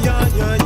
yeah, yeah.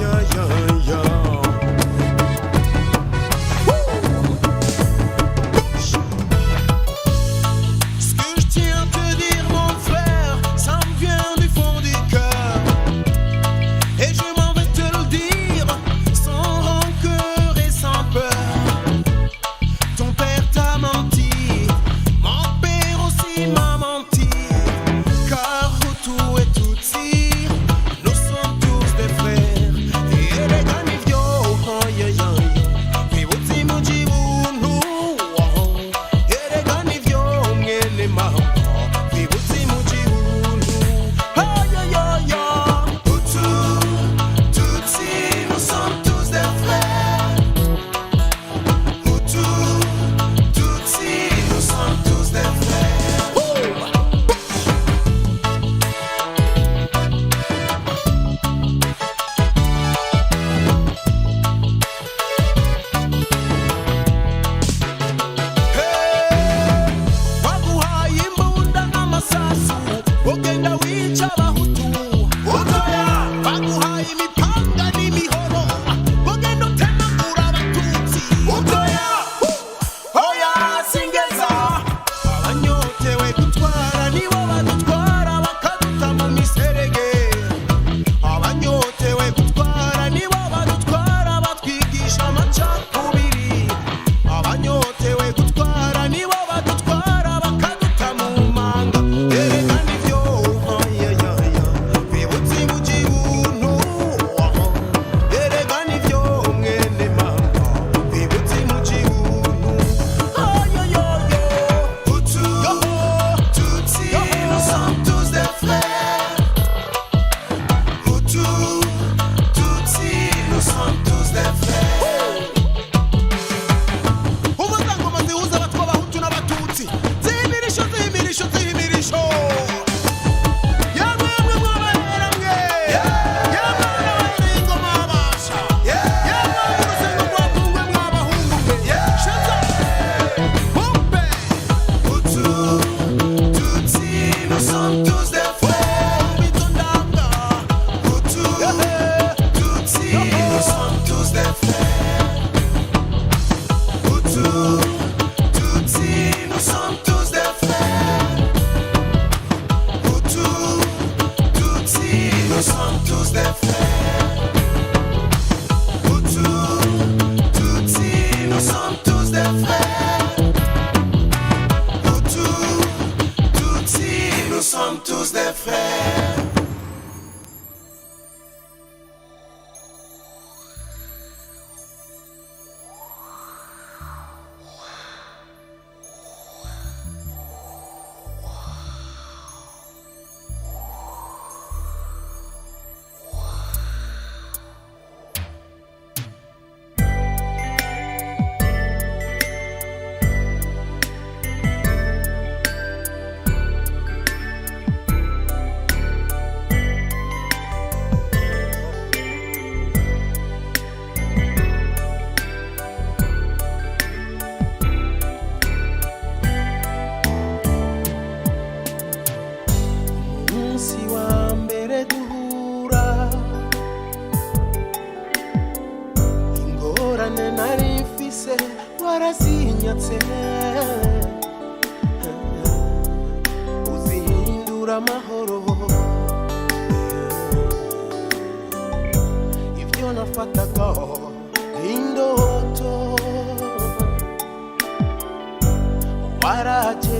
waraje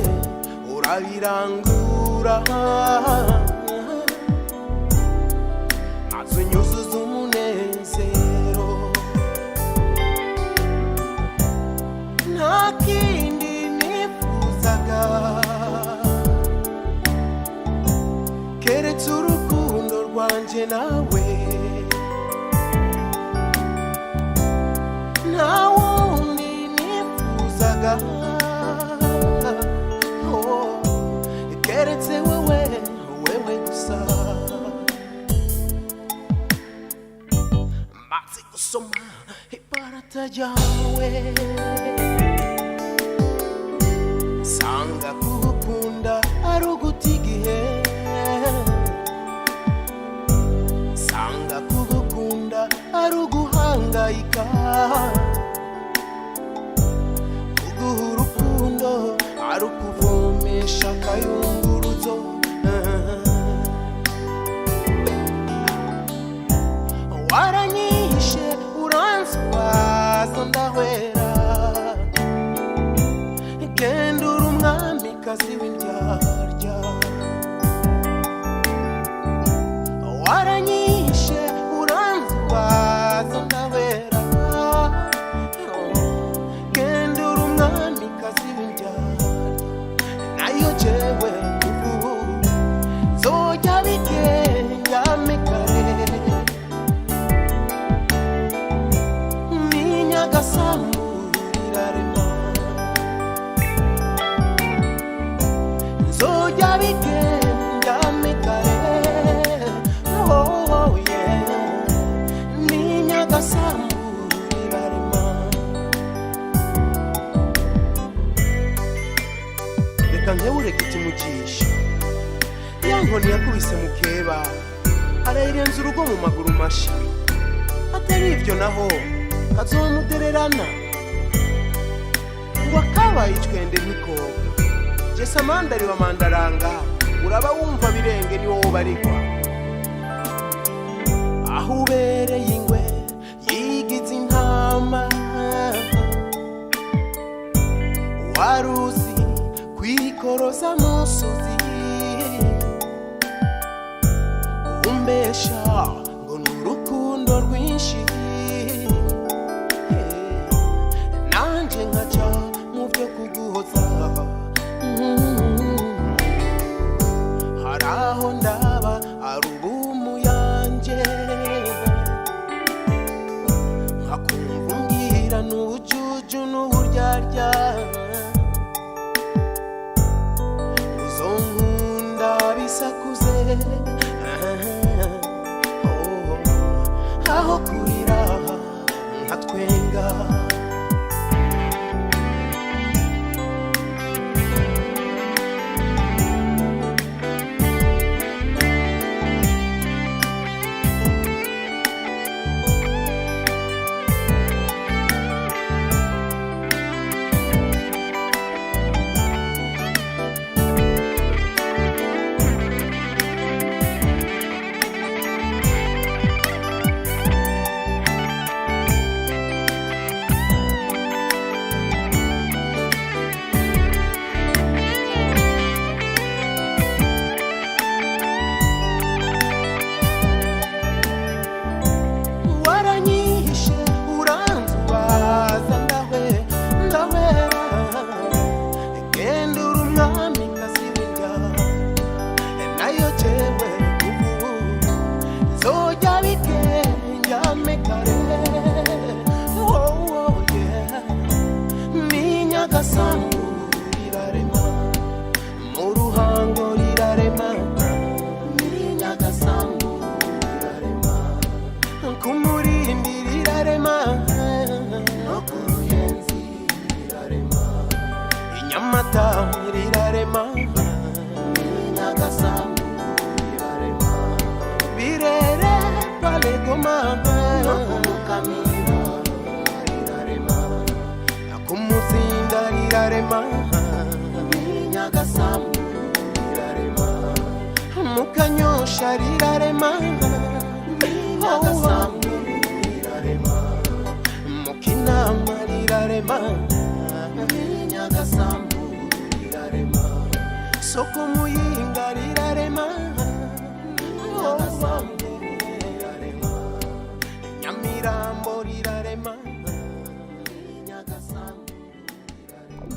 urabirangura maze unyuzuza umunezero nta kindi nifuzaga keretse urukundo rwanje nawe nta wundi nifuzaga keretse wewe gusa maze gusoma ibarata ryawe sanga kugukunda ari uguta igihe sanga kugukunda ari uguhangayika kuguha urukundo ari ukuvomesha akayunguruzo waranyishe uranswaza ndahwera genda uri umwamikazi w'indyarya waranyishe uranswaza ndahwera genda uri umwamikazi w'indyarya nayo jewe ubu zojya bigenda mekare ninyagasambu rirarema zojya bigenda mekare oh yeah ninyagasambu rirarema reka nkewureke ikimugisha ya nkoni yakubise mukeba arayirenza urugo mu maguru mashi atari ibyo naho kazomudererana ngo akabaye icwende n'ikoga jesa mandari wa mandaranga uraba wumva birenge ni wowe barigwa aho ubereye ingwe yigize intama waruzi kwikoroza musozi umbesha ngo n'urukundo rwinshi nanje nkaca mu byo kuguhoza hari aho ndaba ari ubumu yanje nkakumva umbwira n'ubujuju n'uburyarya uzonkunda bisakuze aho kurira nkatwenga mukanyosha rirarema mukina rirarema Nyagasambu isoko muyinga rirarema, Nyamirambo rirarema, Nyagasambu rirarema.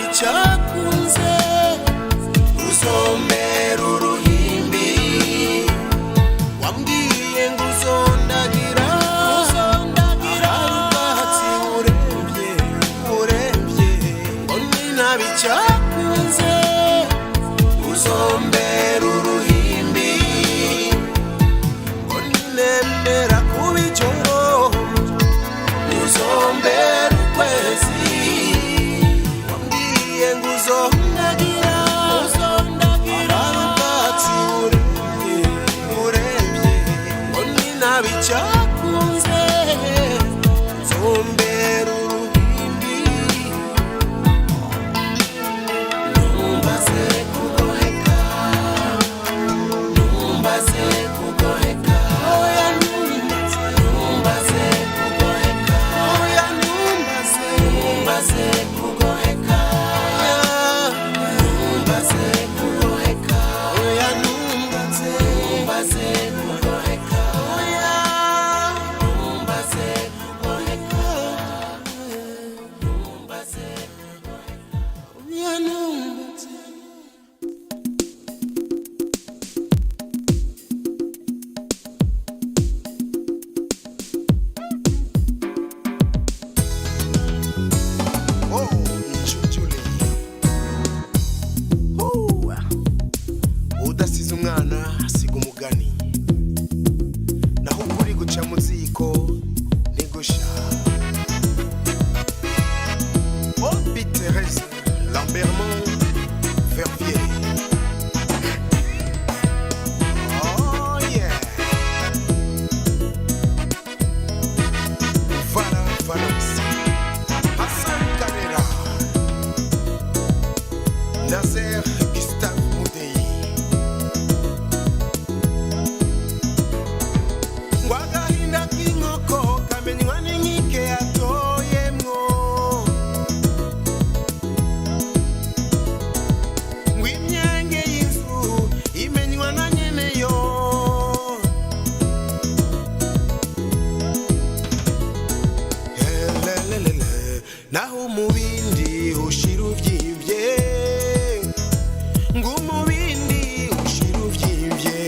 nabicakunze uzombera uruhimbi wambwiye ngo uzondagira ubwatsi urembye oni nabicakunze uzombera uruhimbi oni nemera kubijoro uzombera ukwezi wambwiye ngo uzondagira ubwatsi urembye oni nabicakunze uzombera uruhimbi numbaze kugoheka oya numbaze kugoheka oya numbaze kugoheka numbaze kugoheka oya numbaze kugoheka oya numbaze kugoheka oya numbaze. Oh, injunjule. Udasize umwana asiga umugani naho ukuri guca mu ziko ntigusha. Oh, Thérèse Lambermont Verviers. Oh yeah. Voilà, Valence. Hassan Carrera. Nazer Gustave Moudei. Wagahinda k'inkoko kamenywa n'inkike yatoyemwo ngw'imyenge y'inzu imenywa na nyeneyo Lelelele, naho umubindi ushira uvyimbye ng'umubindi ushira uvyimbye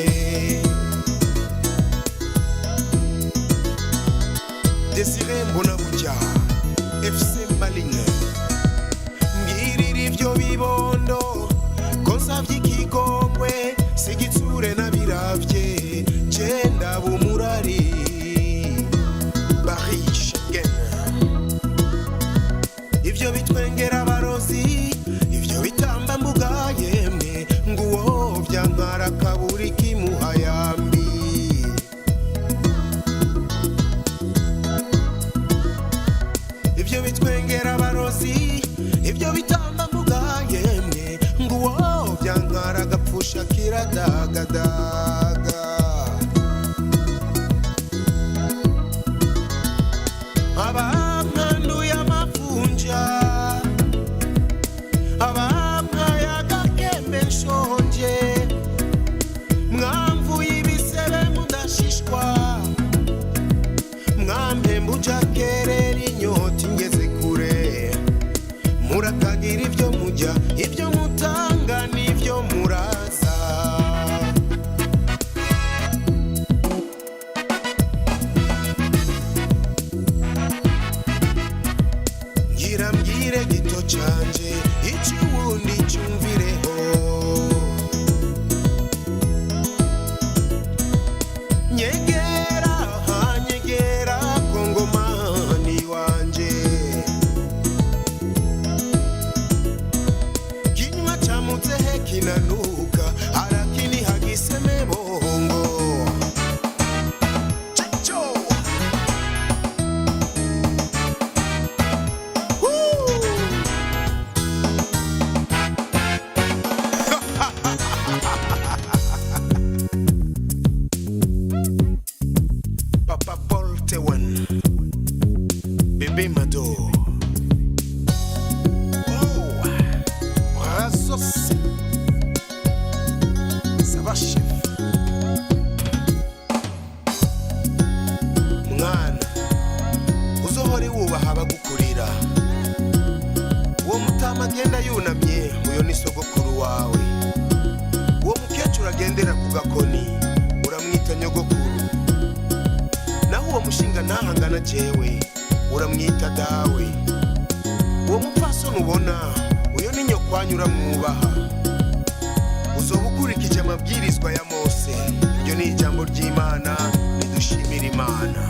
Desire Mbonabucya FC Maline mbwirira ivyo bibondo ko nsavye ikigongwe sigitsure nabiravye cenda bumurari Paris Schengen ivyo bitwengera abarozi ivyo bitamba mbuga yemwe nguwo vyankara kaburi kimuhayambi ivyo bitwengera abarozi ivyo bitamba mbuga yemwe nguwo vyankara gapfusha kiradagadaga abamwanduye amavunja abamwaye agakembe nshonje mwamvuye ibisebe mudashishwa mwampemba ujakerera inyota ingeze kure murakagira ivyo mujya ivyo mutanga n'ivyo muraza ngira mbwire gito canje ici wundi cyumvireho nyegera hanyegera kongomani wanje kinywa camutse he kinanuka arakini hagiseme bongo Chicho. Papa Paul Tewan Bébé Mado. Oh, Brazos wawe. Uwo mukecuru agendera ku gakoni uramwita nyogokuru, naho uwo mushinga ntahangana jewe uramwita dawe. Uwo mupfasoni ubona uyo ni nyokwanyu uramwubaha, uzoba ukurikije amabwirizwa ya Mose. Iryo ni ijambo ry'Imana, nidushimira Imana.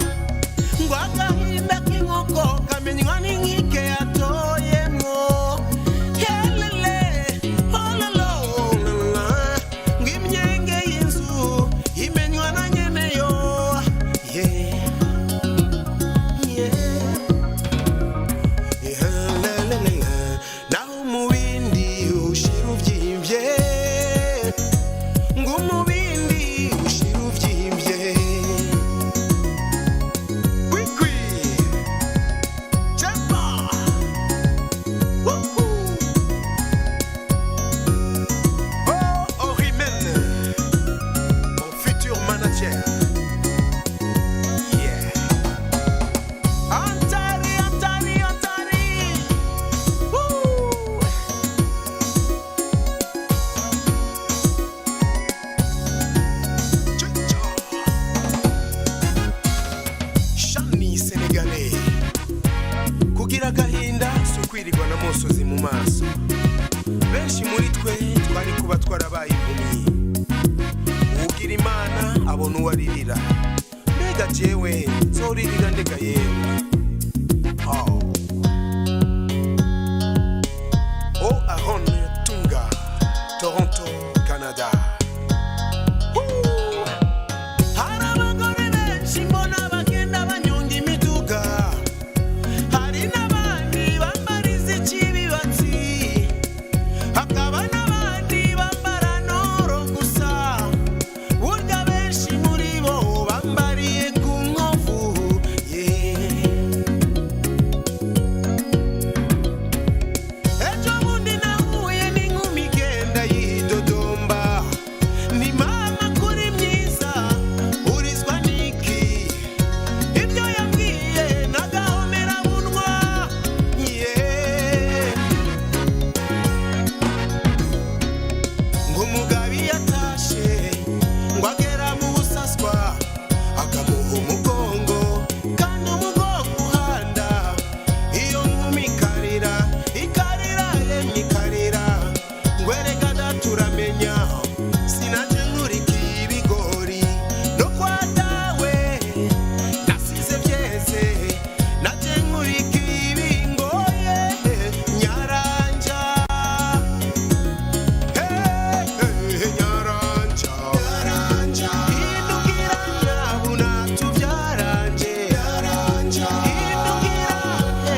Ngo agahinda k'inkoko kamenywa n'inkike yatoyemwo, helele hololo, ngo imyenge y'inzu imenywa na nyeneyo. Naho umubindi ushira uvyimbye, ngo umubindi ushira uvyimbye. Kwikwi Jemba Oh Rimene, mon futur manager. Yeah. Antari, Antari, Antari. Woo. Cha-cha. Shani Senegalais. Kugira agahinda si ukwirirwa na mosozi mu maso. Benshi muri twe twari kuba twarabaye impumyi. Ugira Imana abona uwaririra. Mbega jewe nzoririra ndega yewe. Oh. Oh Ahon Tunga, Toronto, Canada. Woo. Hari abagore benshi mbona bagenda banyonga imiduga, hari n'abandi bambariza ikibibatsi, hakaba n'abandi bambara noro gusa. Burya benshi muri bo bambariye ku nkovu. Ejo bundi nahuye n'inkumi igenda yidodomba, ni mama kuri myiza urizwa n'iki? Ibyo yambwiye nagahomera bunwa. Ngo umugabo iyo atashe ngo agera mu busaswa akamuha umugongo, kandi umugongo uhanda. Iyo nkumi ikarira ikarira yemye ikarira, ngo erega daturamenya sinaje nkurikiye ibigori no kwa dawe nasize byeze, naje nkurikiye ibingoye nyaranja. Nyaranja, Nyaranja, hindukira nyabuna tubyaranje. Nyaranja, hindukira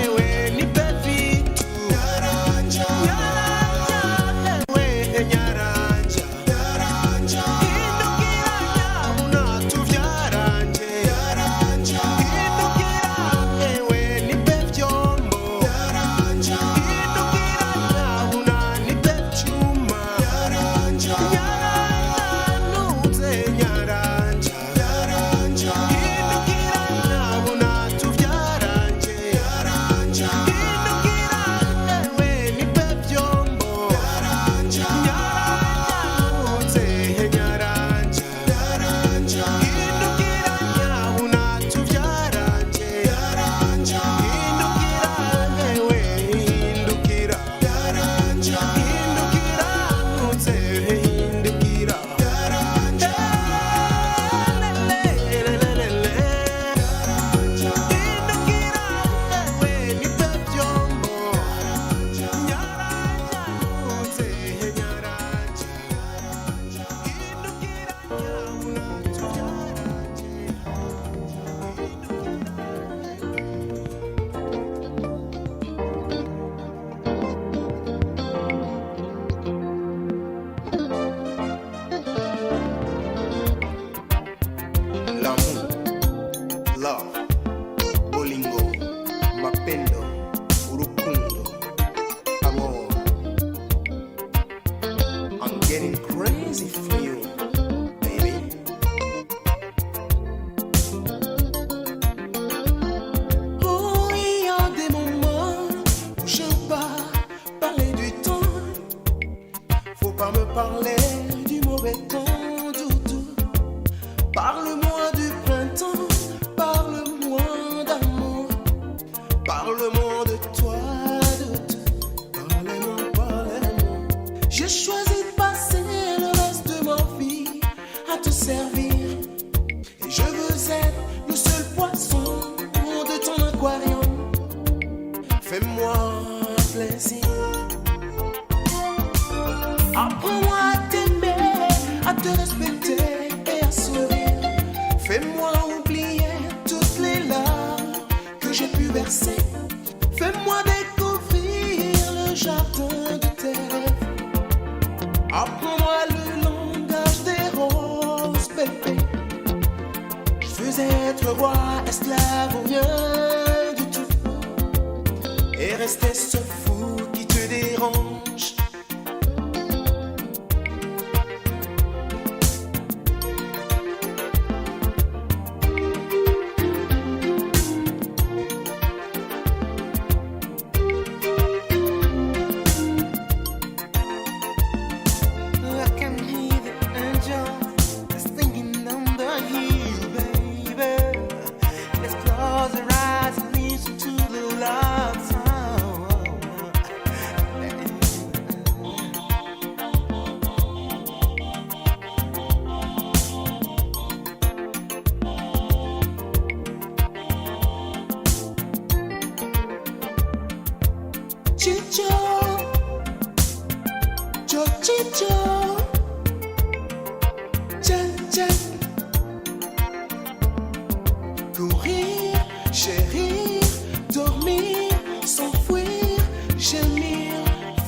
ewe ni pepitu. Nyaranja, Nyaranja, ewe Nyaranja. Nyaranja, hindukira nyabuna tubyaranje. Nyaranja, hindukira ewe ni pevyombo. Nyaranja, hindukira nyabuna ni pecyuma. Nyaranja, Nyaranza Nyaranja. Nyaranja, hindukira nyabuna tubyaranje. Nyaranja, hindukira ewe ni pevyombo. Nyaranja, Nyaranza Nyaranja. Nyaranja, hindukira nyabuna tubyaranje. Nyaranja, hindukira ewe hindukira. Nyaranja, hindukira ntuze hindukira. Nyaranja, lelelelelele. Nyaranja, hindukira ewe ni pevyombo. Nyaranja, ntuze Nyaranja. Hindukira nyabuna tubyaranje. Hindukira. parler du mauvais temps, doudou. Parle-moi du printemps, parle-moi d'amour. Parle-moi de toi, doudou. Parle-moi, parle-moi. J'ai choisi de passer le reste de ma vie à te servir. Et je veux être le seul poisson de ton aquarium. Fais-moi plaisir. Apprends-moi à t'aimer, à te respecter et à sourire. Fais-moi oublier toutes les larmes que j'ai pu verser. Fais-moi découvrir le jardin de tes rêves. Apprends-moi le langage des roses, bébé. Je veux être roi, esclave ou rien du tout. Et rester ce fou qui te dérange. Chicho, cho chicho, tcha. Courir, chérir, dormir, s'enfuir, gémir,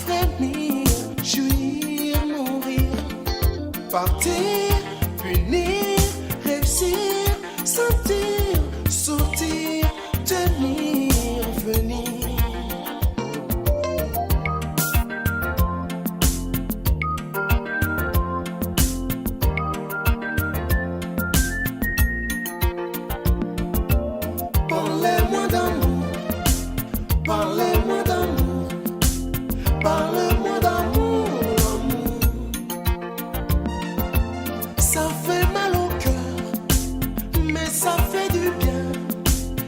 frémir, jouir, mourir. Partir, punir, réussir, sentir, sortir, tenir, venir. Parlez-moi d'amour, parlez-moi d'amour, parlez-moi d'amour, l'amour. Ça fait mal au cœur, mais ça fait du bien.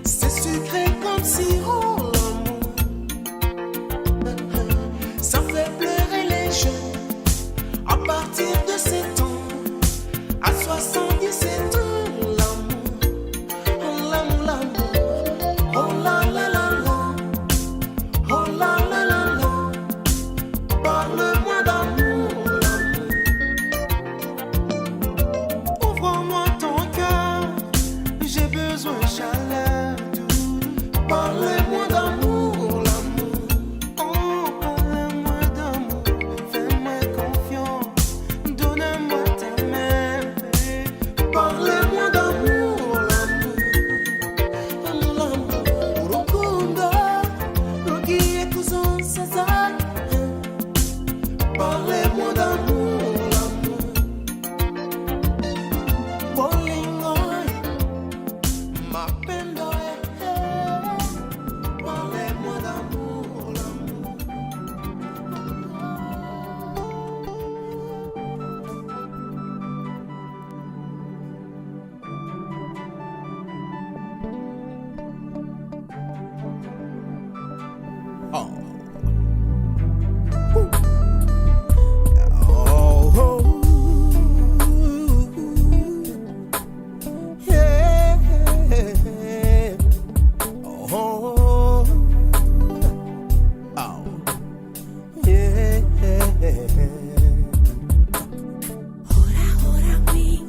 C'est sucré comme sirop, l'amour. Ça fait pleurer les gens à partir de 7 ans, à 77 ans. Parlez-moi d'amour, l'amour. Oh, parlez-moi d'amour, fais-moi confiance, donnez-moi ta main. Parlez-moi d'amour, l'amour. L'amour, urukundo, rugiye kuzonsaza. Parlez-moi d'amour, l'amour. Bolingo, mapendo. Parlez-moi d'amour, l'amour. Oh. Oh. Yeah. Oh. Hora mwinginge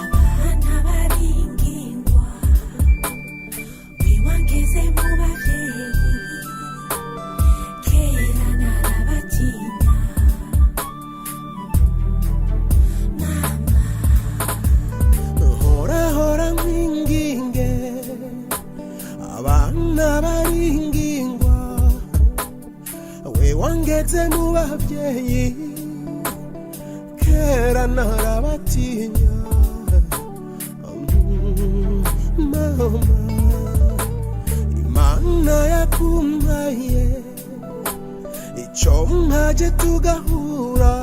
abana baringingwa wiwangeze mu bavyeyi kera narabatinya mama Hora mwinginge abana baringingwa we wangeze mu bavyeyi kera narabatinya mama Imana yakumpaye Chomhaje tugahura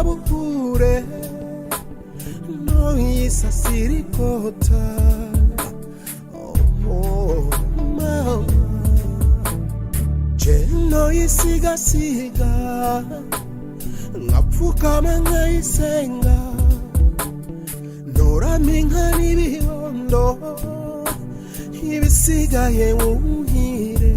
buhure no yisasiri kota. Oh mama jeno yisiga ngapfukama nkayisenga noraminka n'ibihondo ibisigaye wuhire.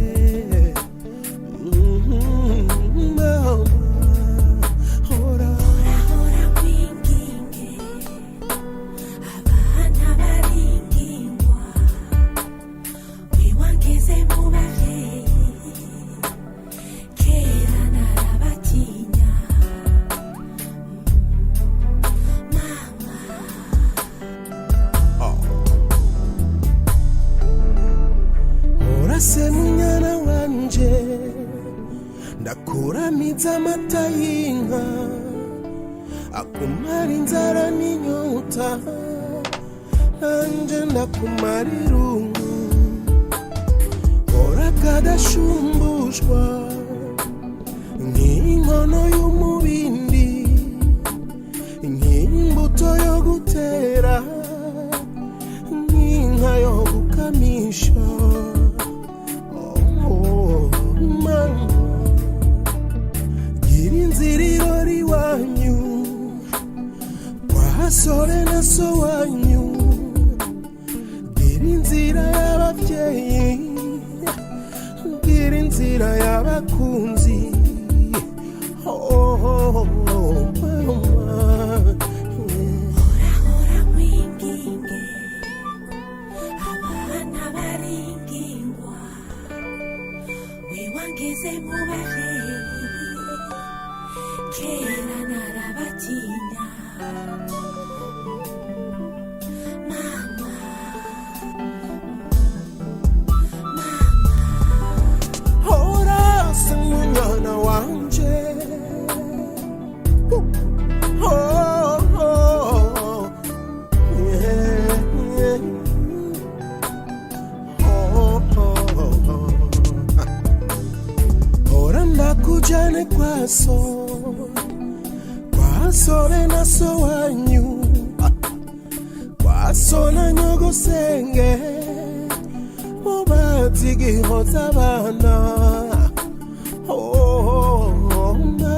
Se munyana wanje ndakuramiza amata y'inka akumara inzara n'inyota nanje ndakumara irungu hora kadashumbushwa nk'inkono y'umubindi nk'imbuto yo gutera nk'inka yo gukamisha. Girinziriro wanyu kwasore na so wanyu girinzira y'abavyeyi girinzira y'abakunzi. Wangeze mubaje kera narabatinya mama hora se munyana wanje kujane kwasore na so wanyu kwasona nyogosenge mubazi gihoza abana.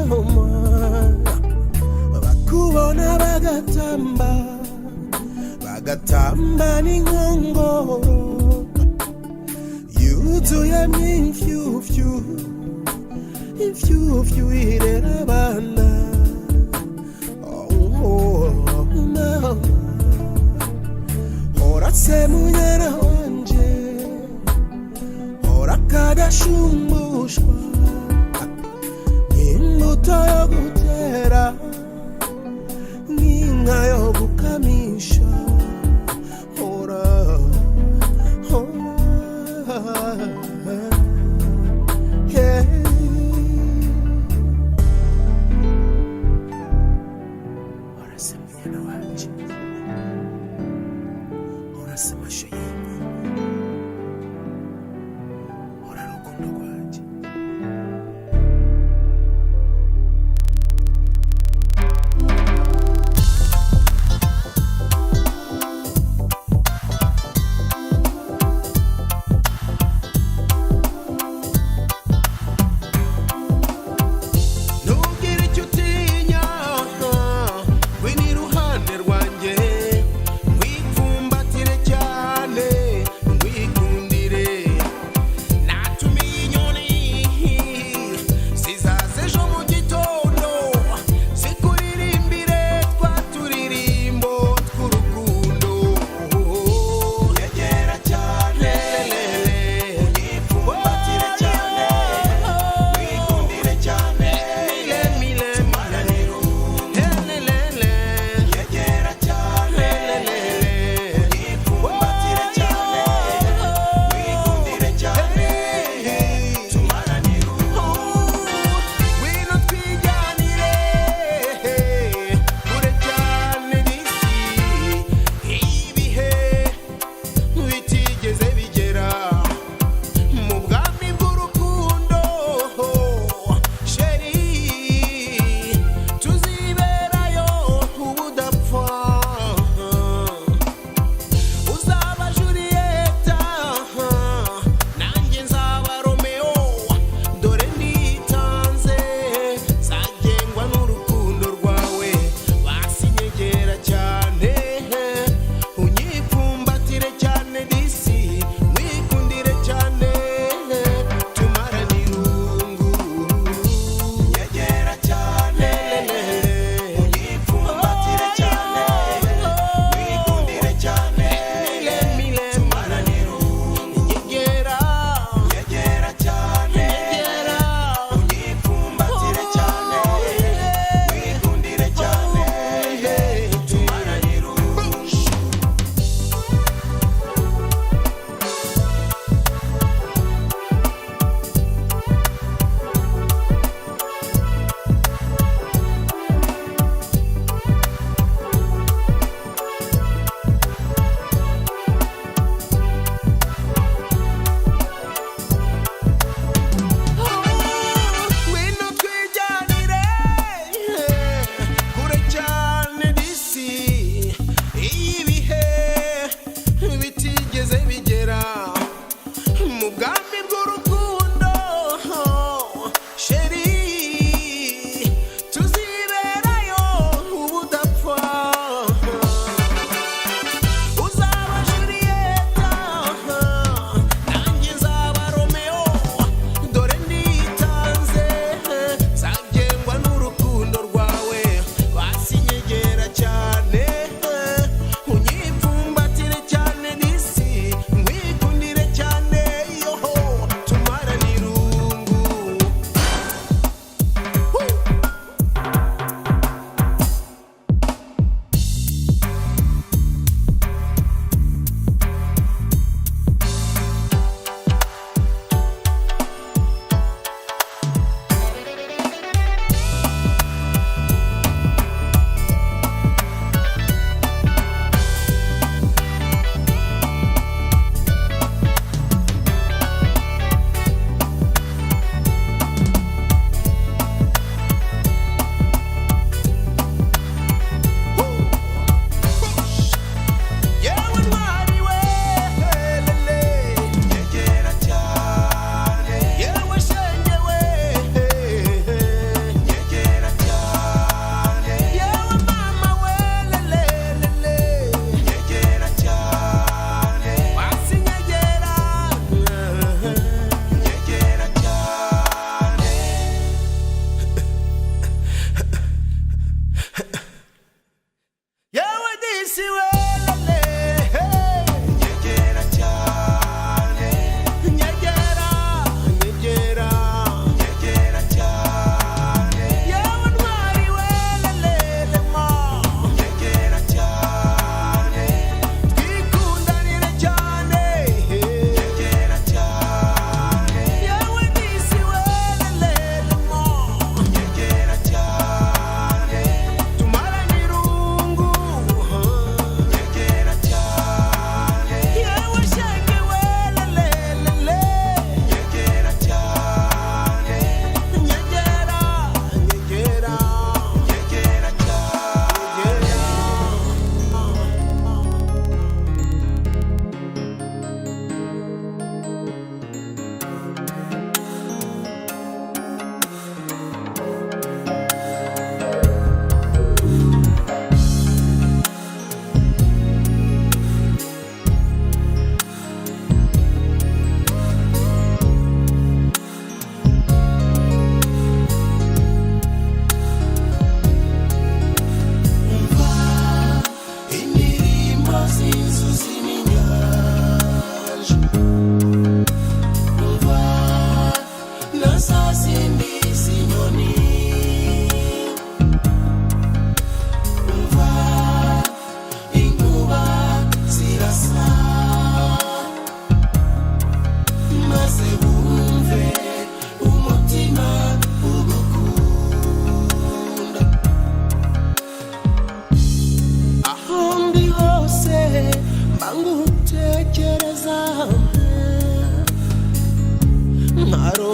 Mama bakubona bagatamba n'inkongoro yuzuye imfyufyu imfyufyu irera abana. Mama hora se munyana wanje hora kadashumbushwa nk'imbuto yo gutera nk'inka yo gukamisha. Hora yeah. Ora rukundo rwanje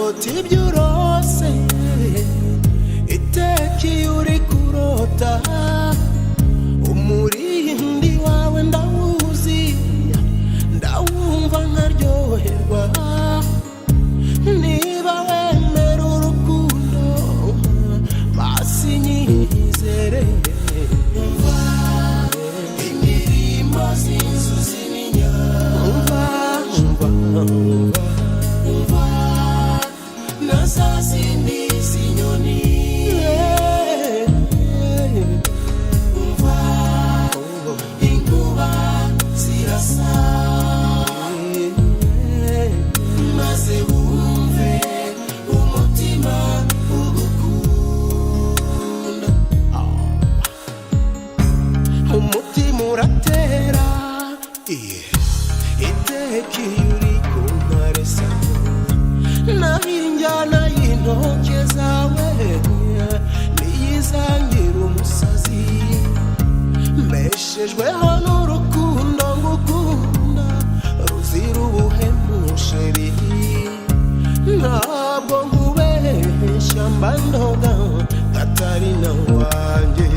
urota ibyo urose iteka iyo uri kurota umurindi wawe ndawuzi ndawumva nkaryoherwa niba wemera urukundo basi nyizere umva indirimbo z'inzuzi n'inyanja umva na za zindi z'inyoni umva inkuba zirasa maze wumve umutima ugukunda umutima uratera iteka iyo uri kunkaresa naho injyana y'intoke zawe niyizangira umusazi mbeshejweho n'urukundo ngukunda ruzira ubuhemusheri ntabwo nkubeshya mba ndoga katari na wanjye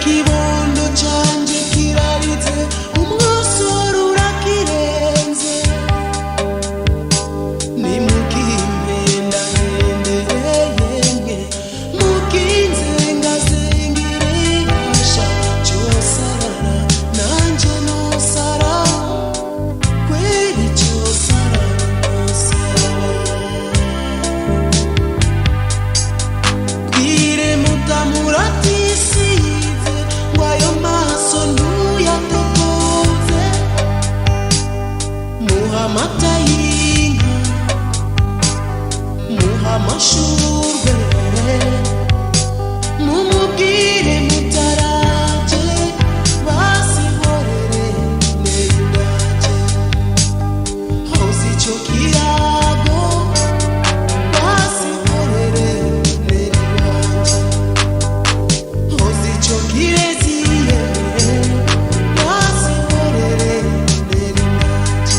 ikibondo canje kirarize umwosoro urakirenze nimukimpenda hendereyenge mukinze ngazengere hasha cyosarara nanje nosara kweli cyosarara nosara bwire mutamuratisize ngwayo maso ntuyatokoze muhamata y'inka muhamashurwe mumubwire mutaraje basihorere nerindage hozi icyo kirago basihorere nerindage hozi icyo kireziye basihorere nerindage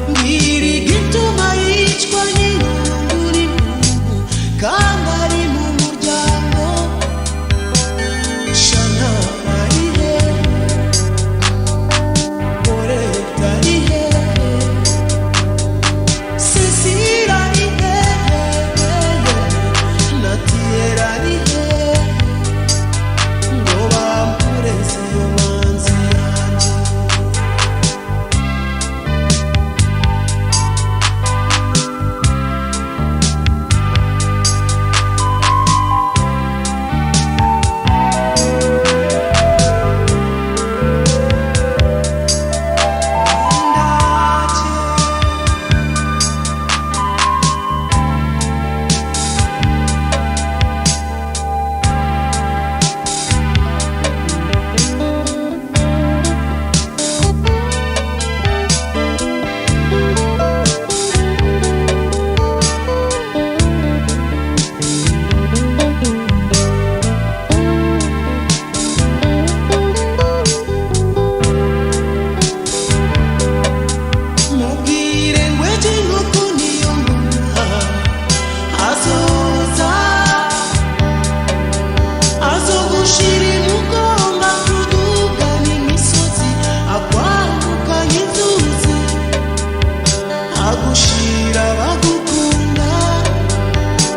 mbwira igituma yicwa n'irundura impungu kandi ari mu muryango shana ari hehe goreta ari hehe sisira ari hehe natiyera ari hehe ngo bampureze iyo manzi yanjye mubwire ngweje inkoko niyo mbona azoza azogushira imugonga kudugana imisozi akwambukanye inzuzi agushira bagukunda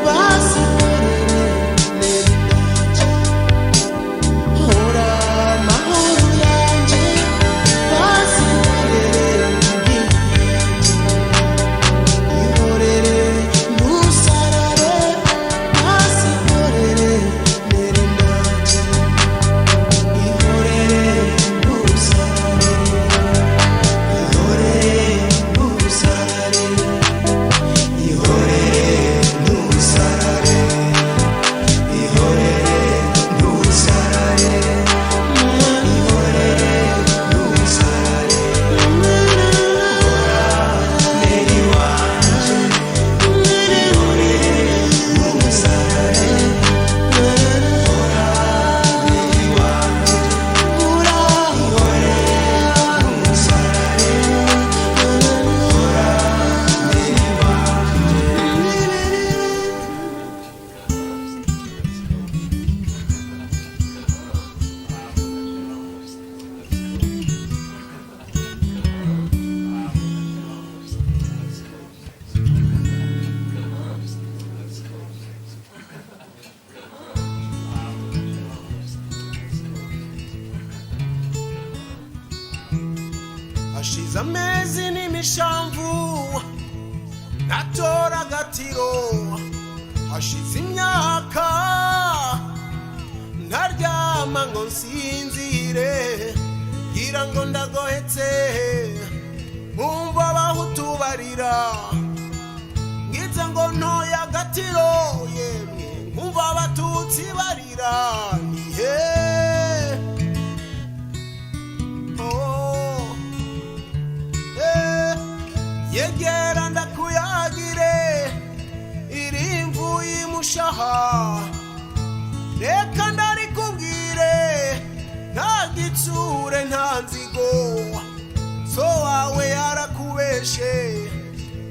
basihorere nerindage hora amahoro yanje basihorere ngingenzi ihorere ntusarare basihorere nerindage ihorere ntusarare ihorere ntusarare ihorere ntusarare ihorere ntusarare ihorere ntusarare neri wanje ihorere ntusarare neri wanje ihorere ntusarare hashize amezi n'imishamvu natora agatiro hashize imyaka ntaryama ngo nsinzire ngira ngo ndagohetse nkumva abahutu barira ngize ngo ntoye agatiro yemwe nkumva abatutsi barira ni hehe oh yegera ndakuyagire irimvu y'umushaha reka ndarikubwire nta gitsure nta nzigo so wawe yarakubeshe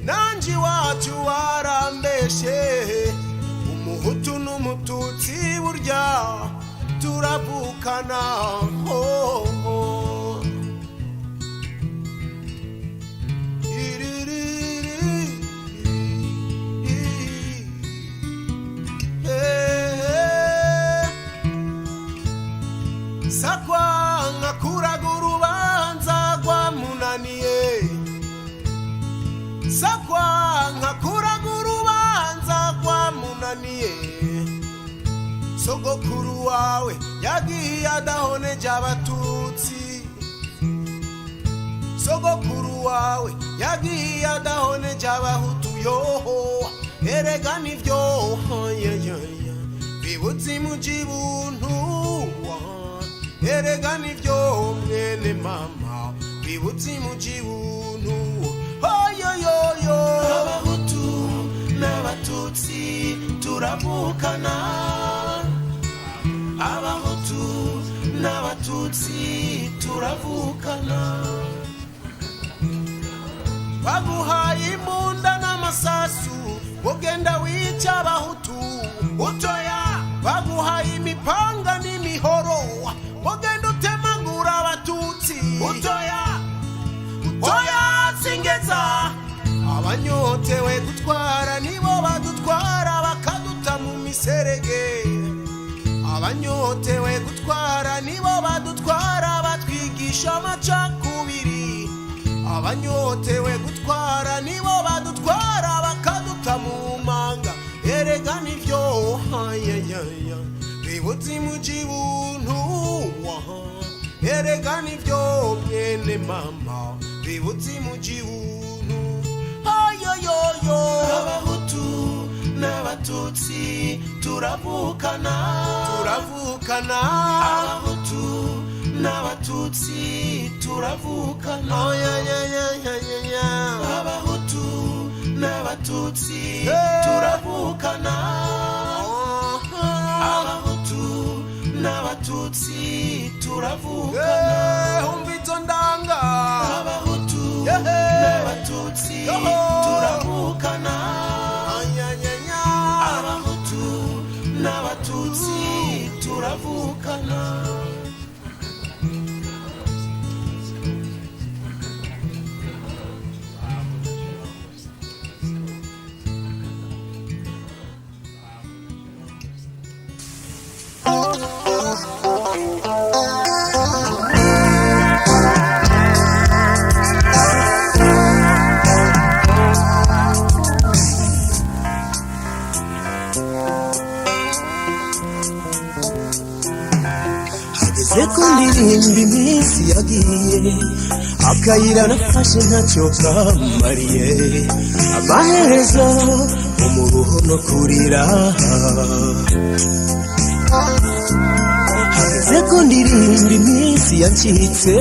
nanji wacu warambeshe umuhutu n'umututsi burya turavukana sakwa nkakuraga urubanza rwamunaniye sakwa nkakuraga urubanza rwamunaniye sogokuru wawe yagiye adahoneje abatutsi sogokuru wawe yagiye adahoneje abahutu yoho erega nivyo bibutse mujibuntu erega nivyo mwene mama bibutse mujibuntu oyoyoyo abahutu n'abatutsi turavukana abahutu n'abatutsi turavukana baguhaye imbunda n'amasasu ugenda wica abahutu utoya baguhaye imipanga n'imihoro ugenda utemagura abatutsi utoya singeza abanyotewe gutwara nibo badutwara bakaduta mu miserege abanyotewe gutwara nibo badutwara batwigisha amacakubiri abanyotewe gutwara nibo badutwara bakaduta mu manga erega nivyo bibutse mujibuntu erega nivyo mwene mama bibutse mujibuntu ayoyoyo abahutu n'abatutsi turavukana abahutu n'abatutsi turavukana abahutu n'abatutsi turavukana abahutu n'abatutsi turavukana umvito ndanga abahutu n'abatutsi turavukana abahutu n'abatutsi turavukana ndirimba iminsi yagiye akayira nafashe ntacyo kamariye amaherezo umuruho no kurira hageze ko ndirimba iminsi yacitse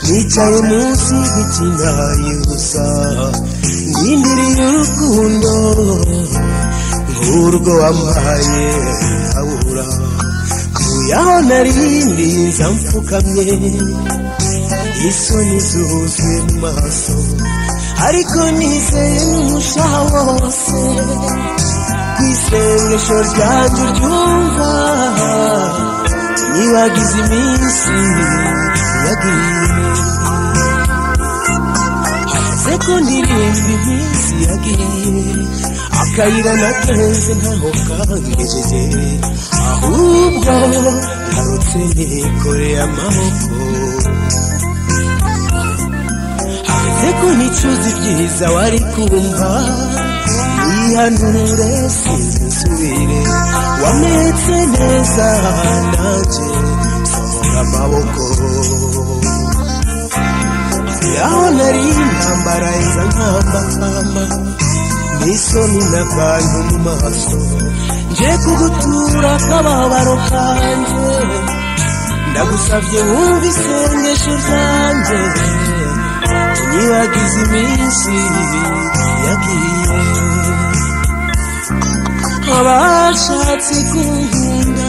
nicaye munsi y'igiti nkayusa ndindiriye urukundo nk'urwo wampaye nkabura yaho narindi nzamfukamye isoni zuzuye mu maso ariko nizeye n'umushaha wose kwisengesho ryanjye uryumva nibagize iminsi yagiye hageze ko ndirimba iminsi yagiye akayira nagenze ntaho kangejeje ahubwo ngarutse nikoreye amaboko hageze ko nicuza ibyiza wari kumva nihanure sinsubire wametse neza nanjye sohora amaboko yaho nari intambara iza nkambakamba n'isoni n'abantu mu maso nje kugutura akababaro kanje ndagusabye wumva isengesho ryanjye nibagize iminsi yagiye abashatse kunkunda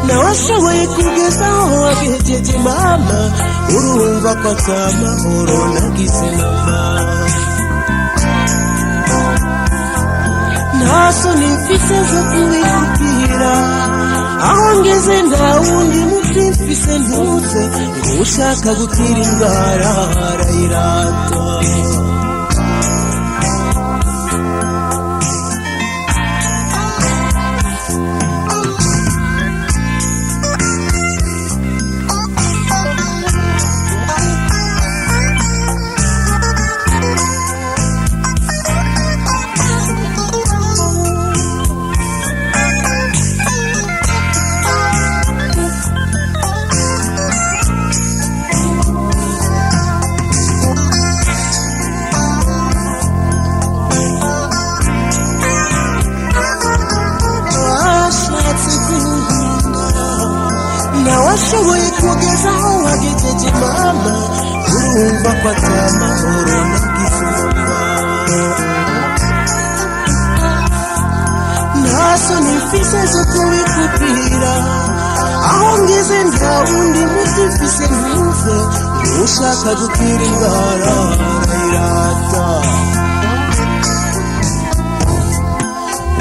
nawe ashoboye kugeza aho wagejeje mama urumva ko atamahoro nagize namba. Nta soni mfise zo kubikubwira, aho ngeze nta wundi muti mfise ntuze, ngo ushaka gukira indwara arayirata. Nawashoboye kugeza aho wagejeje mama, urumva ko atamahoro nagize namba. Nta soni mfise zo kubikubwira, aho ngeze nta wundi muti mfise ntuze, ngo ushaka gukira indwara arayirata.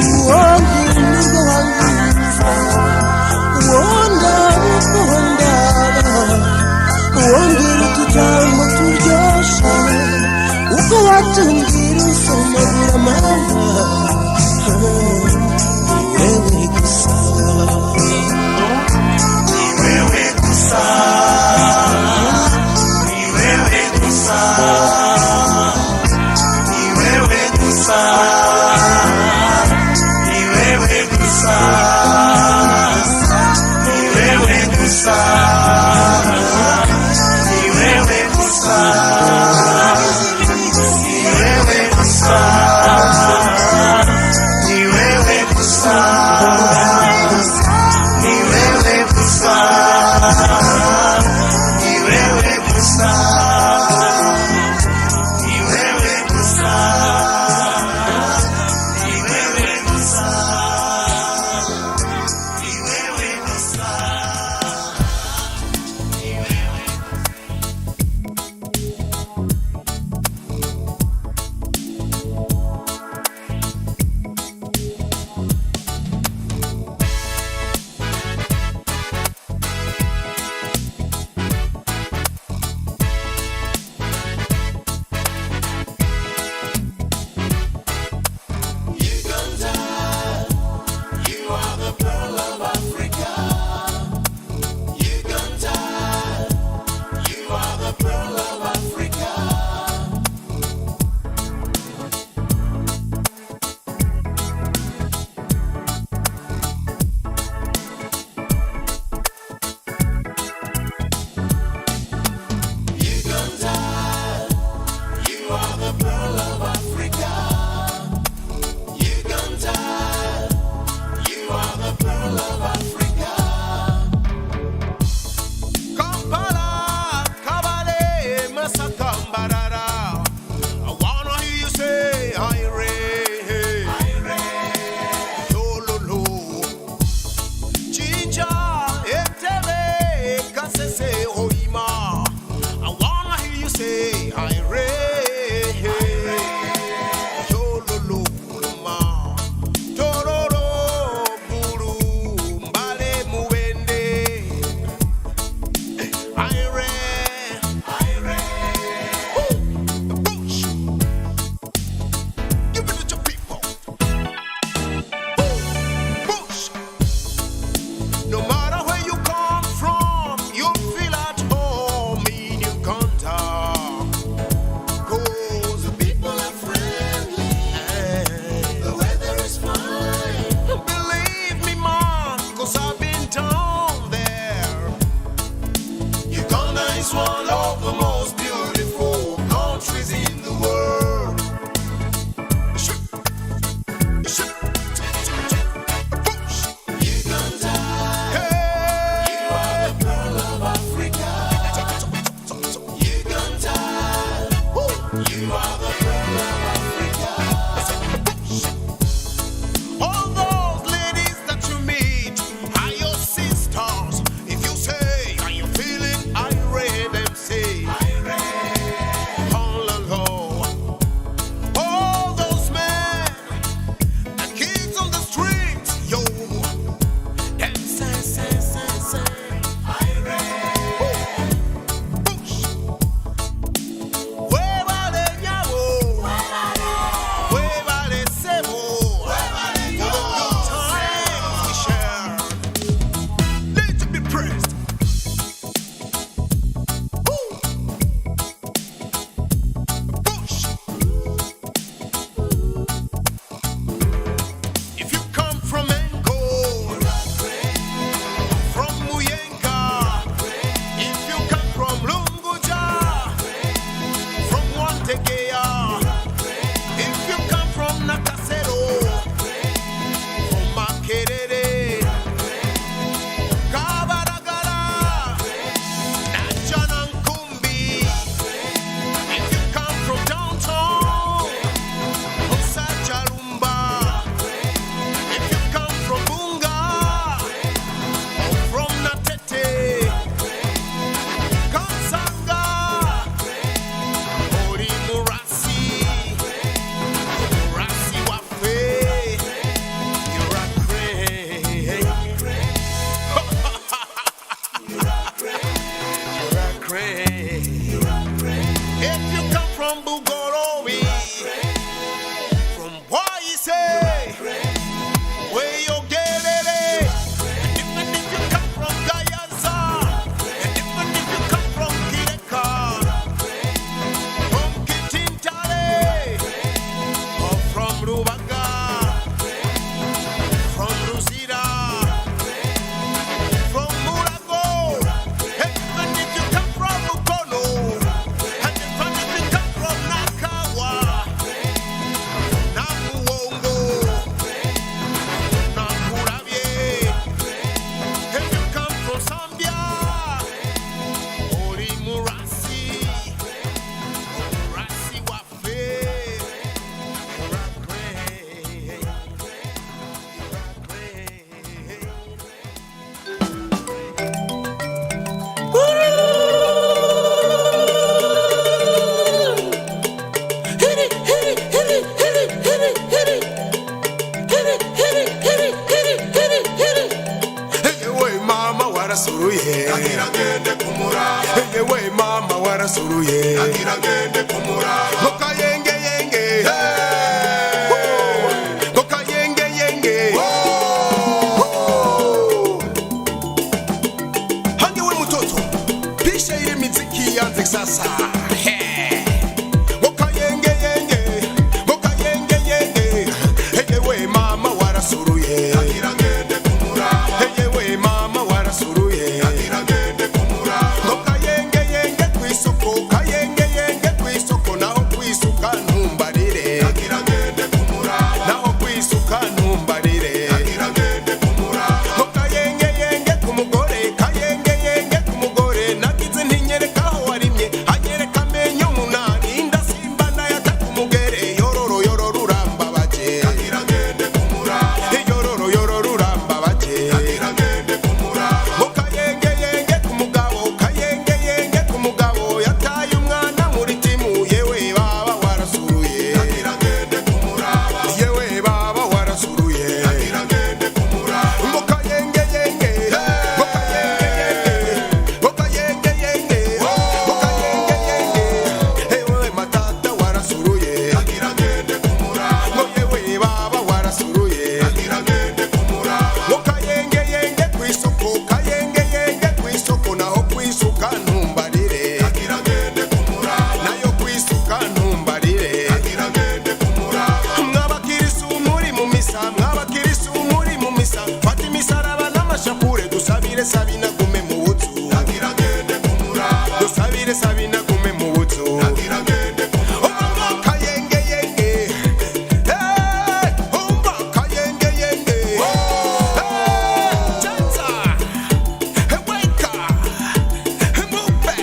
Uwongera nibwo wangiza, wongera utujambo turyoshe, uko watumbwira usomagura mama, ni wewe gusa, ni wewe gusa, ni wewe gusa, ni wewe gusa, ni wewe gusa, ni wewe gusa, ni wewe gusa, ni wewe gusa, ni wewe gusa, ni wewe gusa, ni wewe gusa, ni wewe gusa. warasuruye agira ngende kumuraba ngokayengeyenge ngokayengeyenge hangewe mtoto pisha ile miziki ianze sasa ngokayengeyenge ngokayengeyenge eyewe mama warasuruye agira ngende kumuraba eyewe mama warasuruye agira ngende kumuraba ngokayengeyenge kwisoko kayengeyenge kwisoko naho kwisuka ntumbarire agira ngende kumuraba naho kwisuka ntumbarire agira ngende kumuraba ngokayengeyenge kumugore kayengeyenge kumugore nagize ntinyereka aho warimye anyereka amenyo munani ndasimba nayataka umugere yororo yororo urambabaje agira ngende kumuraba yororo yororo urambabaje agira ngende kumuraba ngokayengeyenge kumugabo kayengeyenge kumugabo yataye umwana muri timu yewe baba warasuruye agira ngende kumuraba yewe baba warasuruye agira ngende kumuraba ngokayengeyenge ngokayengeyenge ngokayengeyenge ngokayengeyenge ewe matata warasuruye agira ngende kumuraba ngo yewe baba warasuruye agira ngende kumuraba ngokayengeyenge kwisoko kayengeyenge kwisoko naho kwisuka ntumbarire agira ngende kumuraba nayo kwisuka ntumbarire agira ngende kumuraba mwabakirisu muri mu misa mwabakirisu muri mu misa fata imisaraba n'amashapure dusabire sabina gume mu butu agira ngende kumuraba dusabire sabina gume mu butu agira ngende kumuraba umva kayengeyenge umva kayengeyenge chanza weka mupe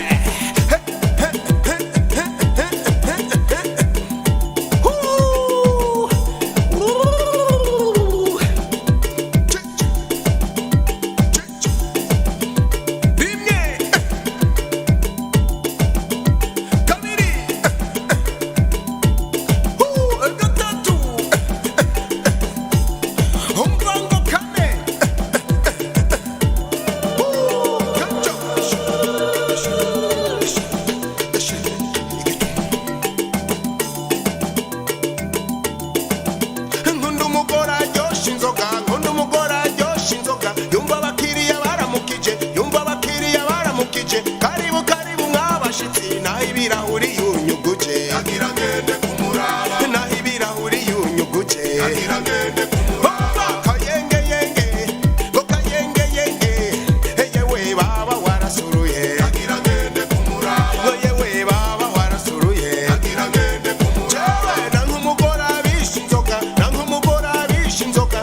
rimwe kabiri gatatu umva ngo kane nkunda umugore aryoshya inzoga nkunda umugore aryoshya inzoga yumva abakiriya baramukije yumva abakiriya baramukije karibu karibu mwabashitsi naho ibirahuri yunyuguje agira ngende kumuraba naho ibirahuri yunyuguje agira ngende kumuraba kayengeyenge ngo kayengeyenge eyewe baba warasuruye agira ngende kumuraba ngo yewe baba warasuruye agira ngende kumuraba jewe na nk'umugore abisha inzoga na nk'umugore abisha inzoga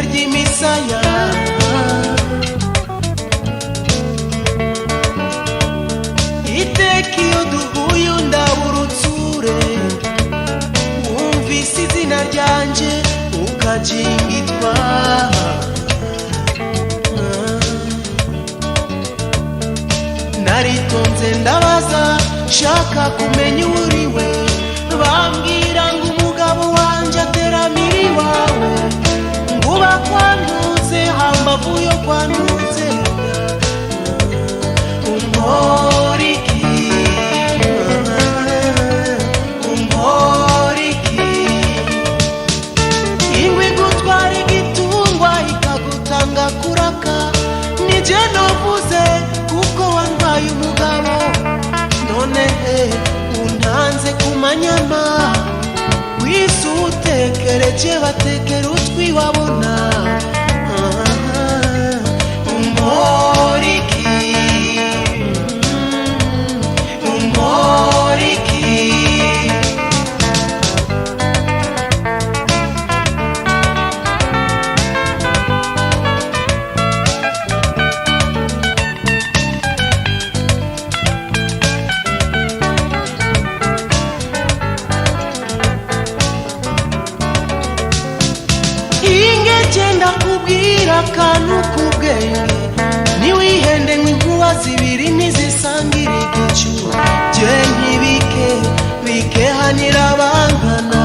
ry'imisaya. Iteka iyo duhuye undabura utsure, wumvise izina ryanje ukajingitwa. Naritonze ndabaza shaka kumenya uriwe, bambwira ngo umugabo wanje ateramira iwawe, nguba kwantuze hambavu yo kwantuze. Umporiki, umporiki, ingwe gutwara igitungwa ikagutanga kuraka, nije novuze kuko wantwaye umugabo, none untanze kumanyama, wise utekereje batekera utwi wabona. Umporiki, umporiki, ingegenda kubwira akantu k'ubwenge, niwihende nk'inkuba zibiri ntizisangira igicu. Je ntibike bikehanira abangana,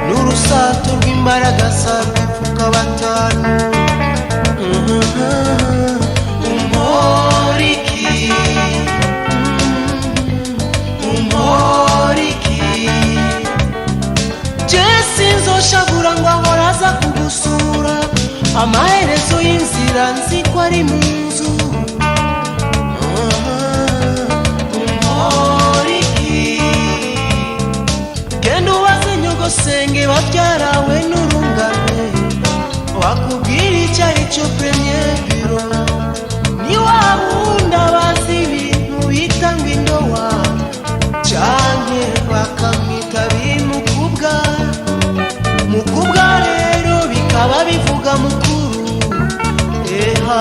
n'urusato rw'imbaraga sarwipfuka batanu. Umporiki, umporiki, je sinzoshavura ngo ahora aza kugusura, amaherezo y'inzira nzi ko ari mu nzu. Umporiki, genda ubaze nyogosenge babyarawe n'urungane, wakubwira icyo ari cyo premier biro. Ni wabunda bazi ibintu bita ngo indowa, canke bakamwita bimukubwa. Mukubwa rero bikaba bivuga mukuru,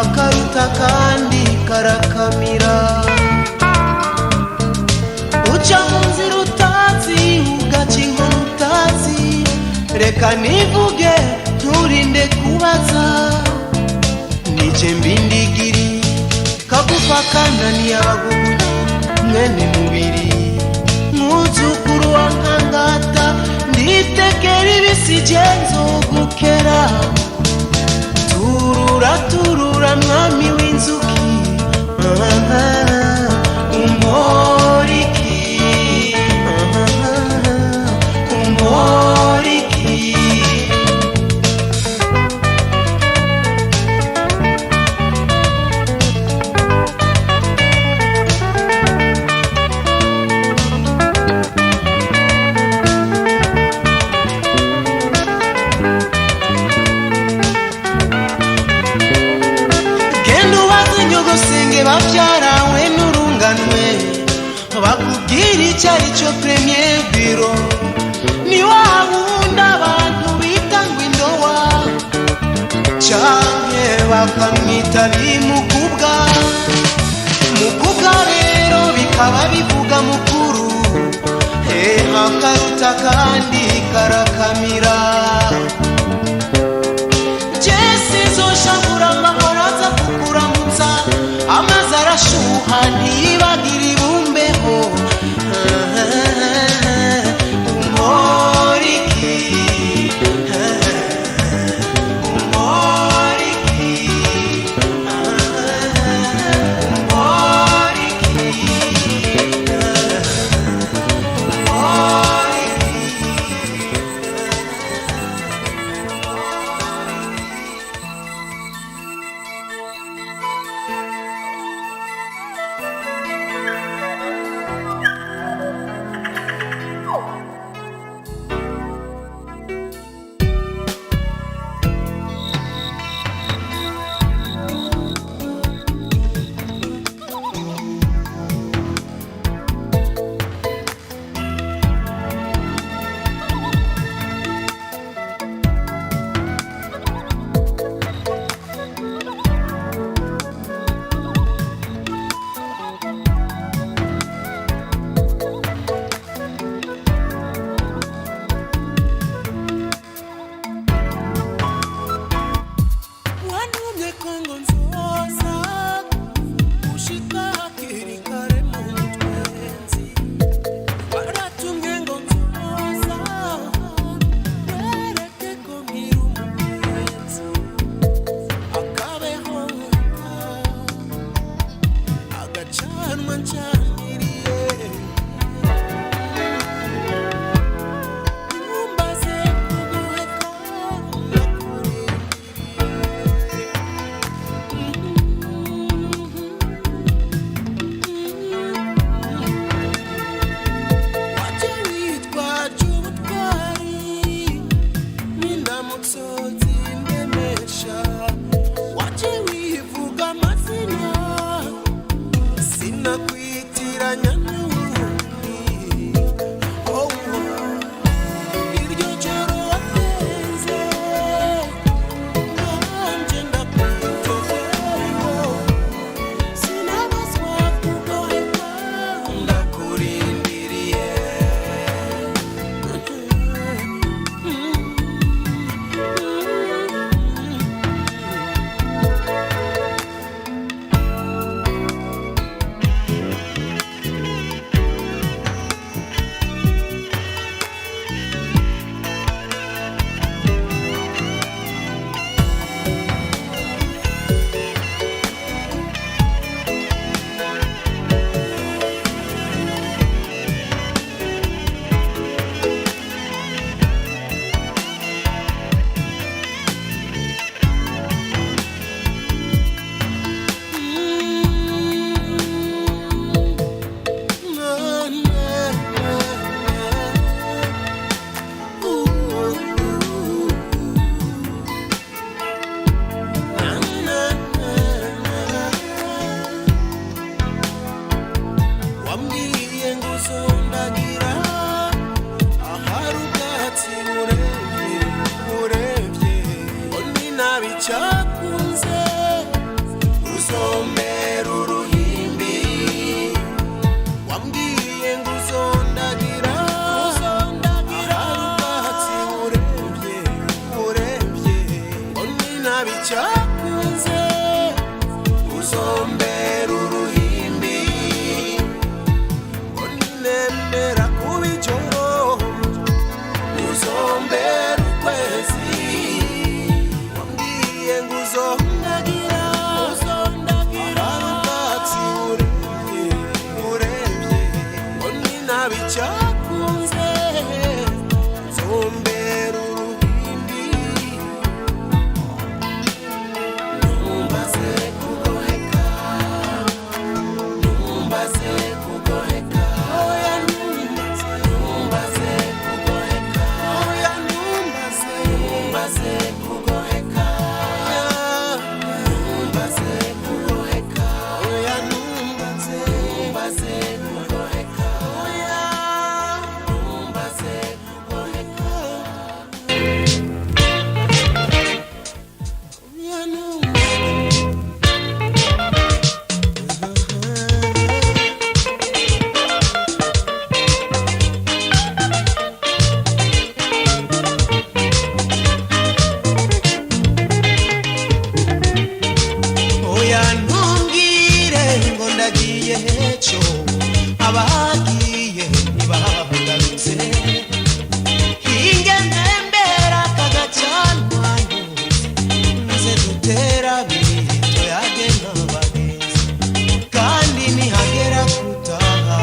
akaruta kandi karakamira. Uca mu nzira utazi ugaca inkono utazi, reka nivuge nturinde kubaza. Nije mbindigiri kagufa kananiye abagugu mwene mubiri, mwuzukuru wa nkangata nditekera ibisije nzogukera. Turura turura mwami w'inzuki, umporiki, umporiki. Nyogosenge babyarawe n'urunganwe, bakubwira icyo ari cyo premier biro. Ni wabunda abantu bita ngo indowa, canke bakamwita bimukubwa. Mukubwa rero bikaba bivuga mukuru, akaruta kandi karakamira. Sinzoshavura amahoro aza kukuramutsa, amazi arashuha ntiyibagira ibumbeho. Umporiki, umporiki, umporiki. nabicakunze uzombera uruhimbi wambwiye ngo uzondagira ubwatsi urembye ngo nabicakunze uzombera uruhimbi ngo nemera kuba ijoro uzombera ukwezi wambwiye ngo uzondagira ubwatsi urembye ngo nabicakunze uzombera uruhimbi numbaze kugoheka oya numbaze kugoheka oya numbaze kugoheka numbaze kugoheka oya numbaze kugoheka oya numbaze kugoheka oya oya ntumbwire ngo ndagiye heco abagiye ntibagarutse hinge ntembera kagacanwa nze dutera bito yage n'abagenzi kandi nihagera kutaha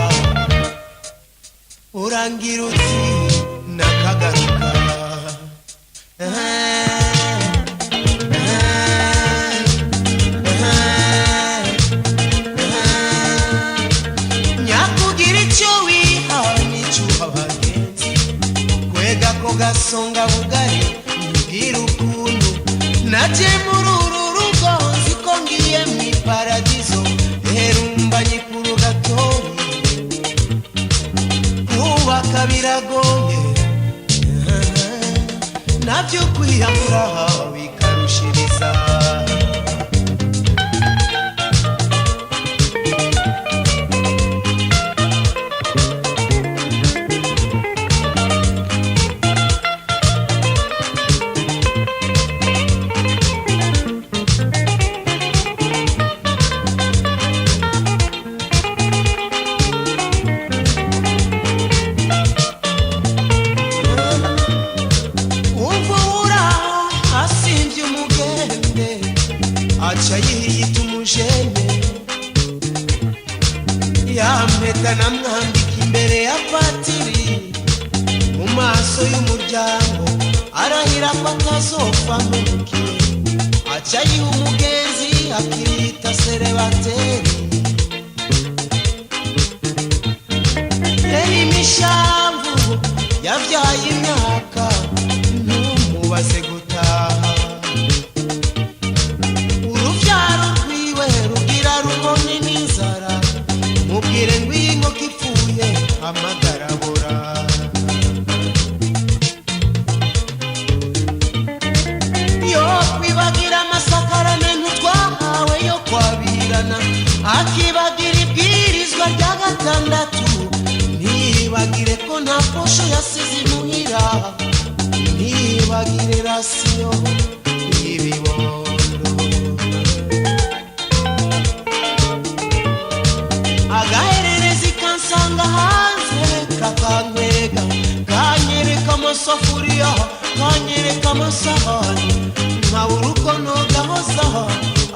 urangira uti nakagaruka nyakugira icyo wiha n'icyuha abagenzi kwega ko gasonga bugari mbwira ukuntu naje muri uru rugo nzi ko ngiye mu iparadizo herumba nyikuru gatori kubaka biragoye nabyo kwiyambura bikarushiriza umvura asimvye umugende aca yiyita umujene yampeta namwambika imbere ya patiri mu maso y'umuryango arahira ko atazopfa mpemukiwe aca yiha umugenzi akiyita serebateri yari imishamvu yavyaye imyaka ntumubaze gutaha uruvyaro rwiwe rugira rubone n'inzara mubwire ngo iyi nkoko ipfuye amagarabura yo kwibagira amasakarane ntitwahawe yo kwabirana akibagira ibwirizwa rya gatandatu ntibagire ko nta posho yasize imuhira ntibagire rasiyo y'ibibondo agahererezi kansanga hanze kakankwega kanyereka amasafuriya kanyereka amasahani nkabura uko nogahoza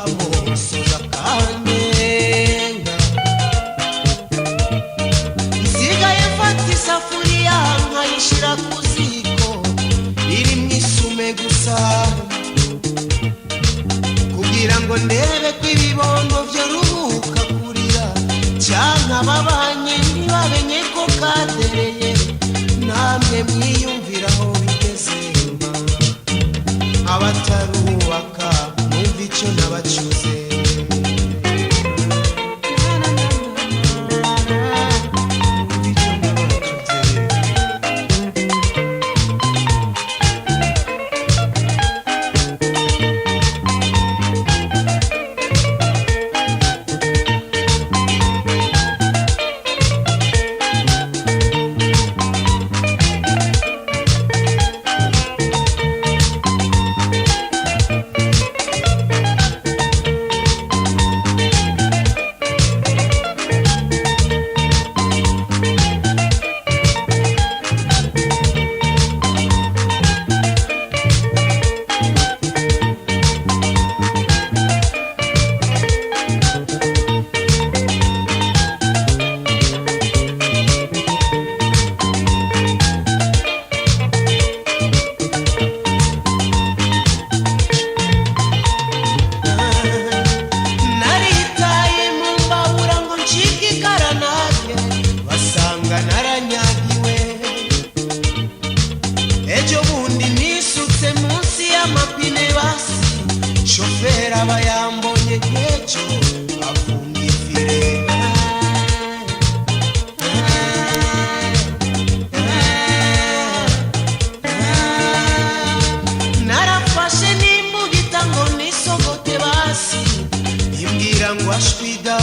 amosoza kandenga nsigaye mfata isafuriya nkayishira ku ziko iri mu isume gusa kugira ngo ndebe ko ibibondo vyoruhuka kurira canke ababanye ntibabenye ko kadereye namwe mwiyumviraho bigeze abatarubaka mwumva ico nabacuze yaba yambonye nk'ejo afunga ifire. Narafashe n'imbugita ngo nisogote basi imbwira ngo ashwida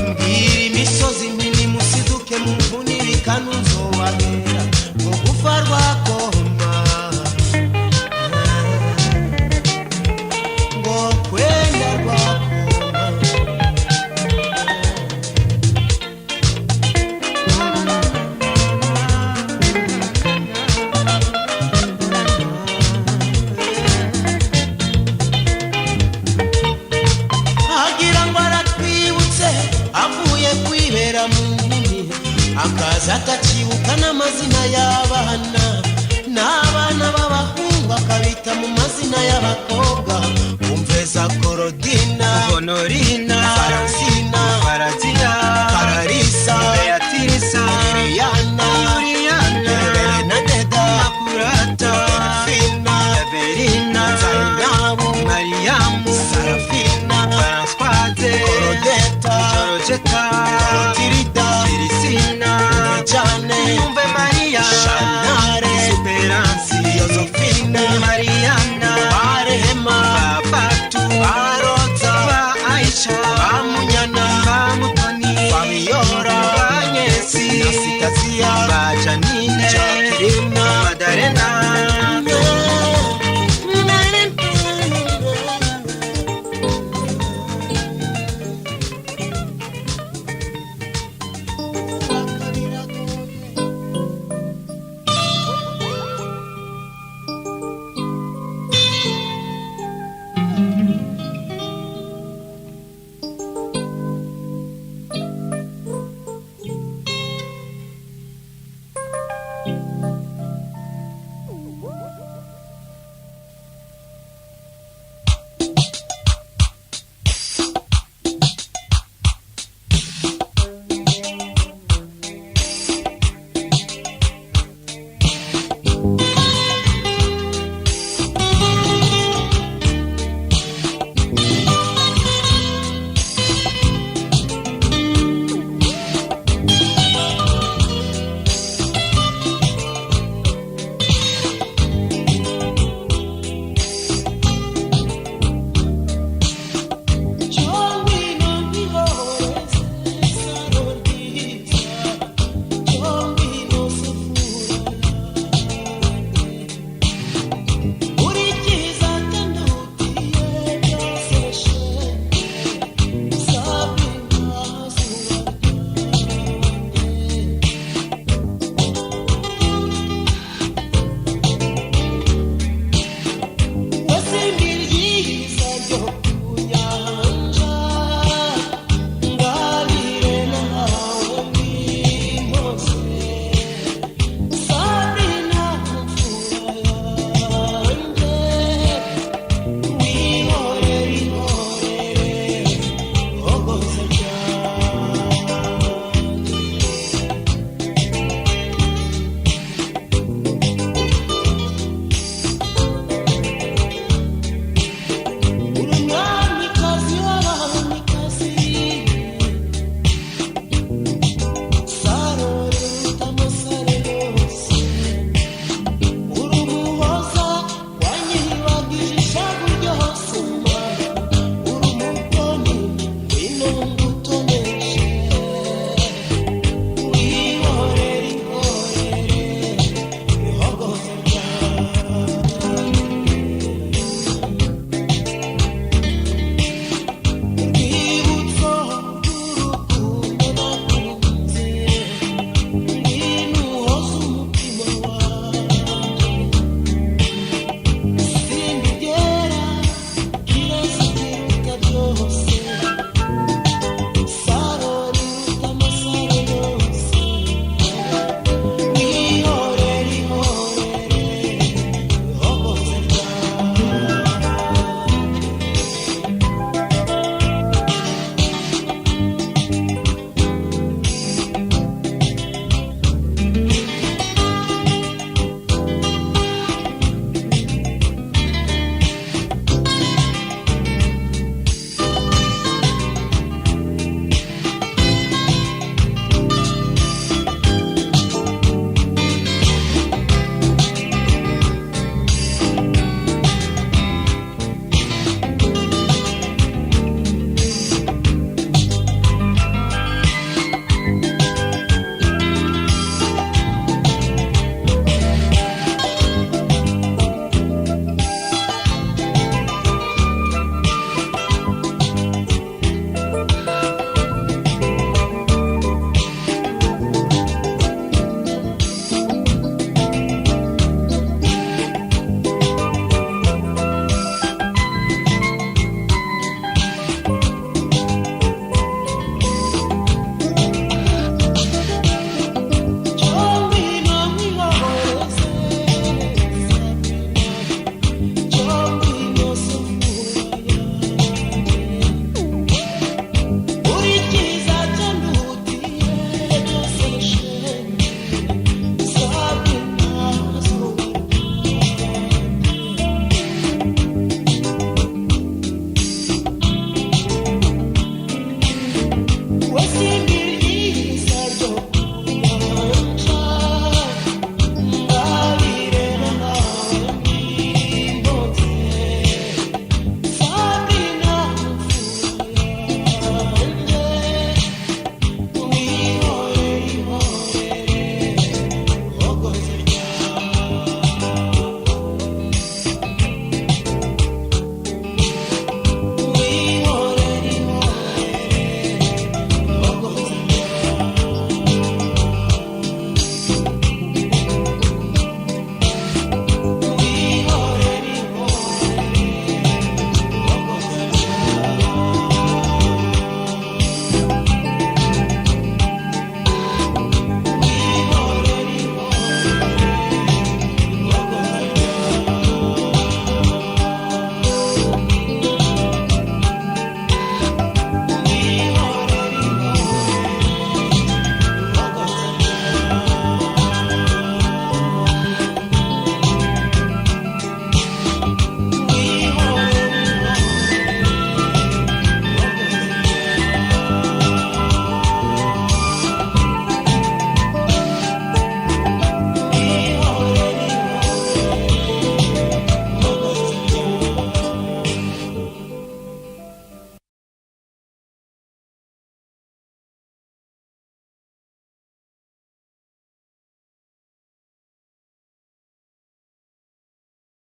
mbwira imisozi minini musiduke mu mvuni bikanu nzobabera ngo gufa rwakoma ngo kwenda rwakoma. Agira ngo aratwibutse avuye kwibera mu nkumi akaza atakibuka n'amazina y'abana n'abana b'abahungu akabita mu mazina y'abakobwa umveza Korodina, Honorina, Faransina, Farazia, Kararisa, Beatrice, Liliana, Juliana, Bernadetta, Makurata, Fina, Evelina, Zainabu, Mariamu, Sarafina, Françoise, Korodeta, Georgetta,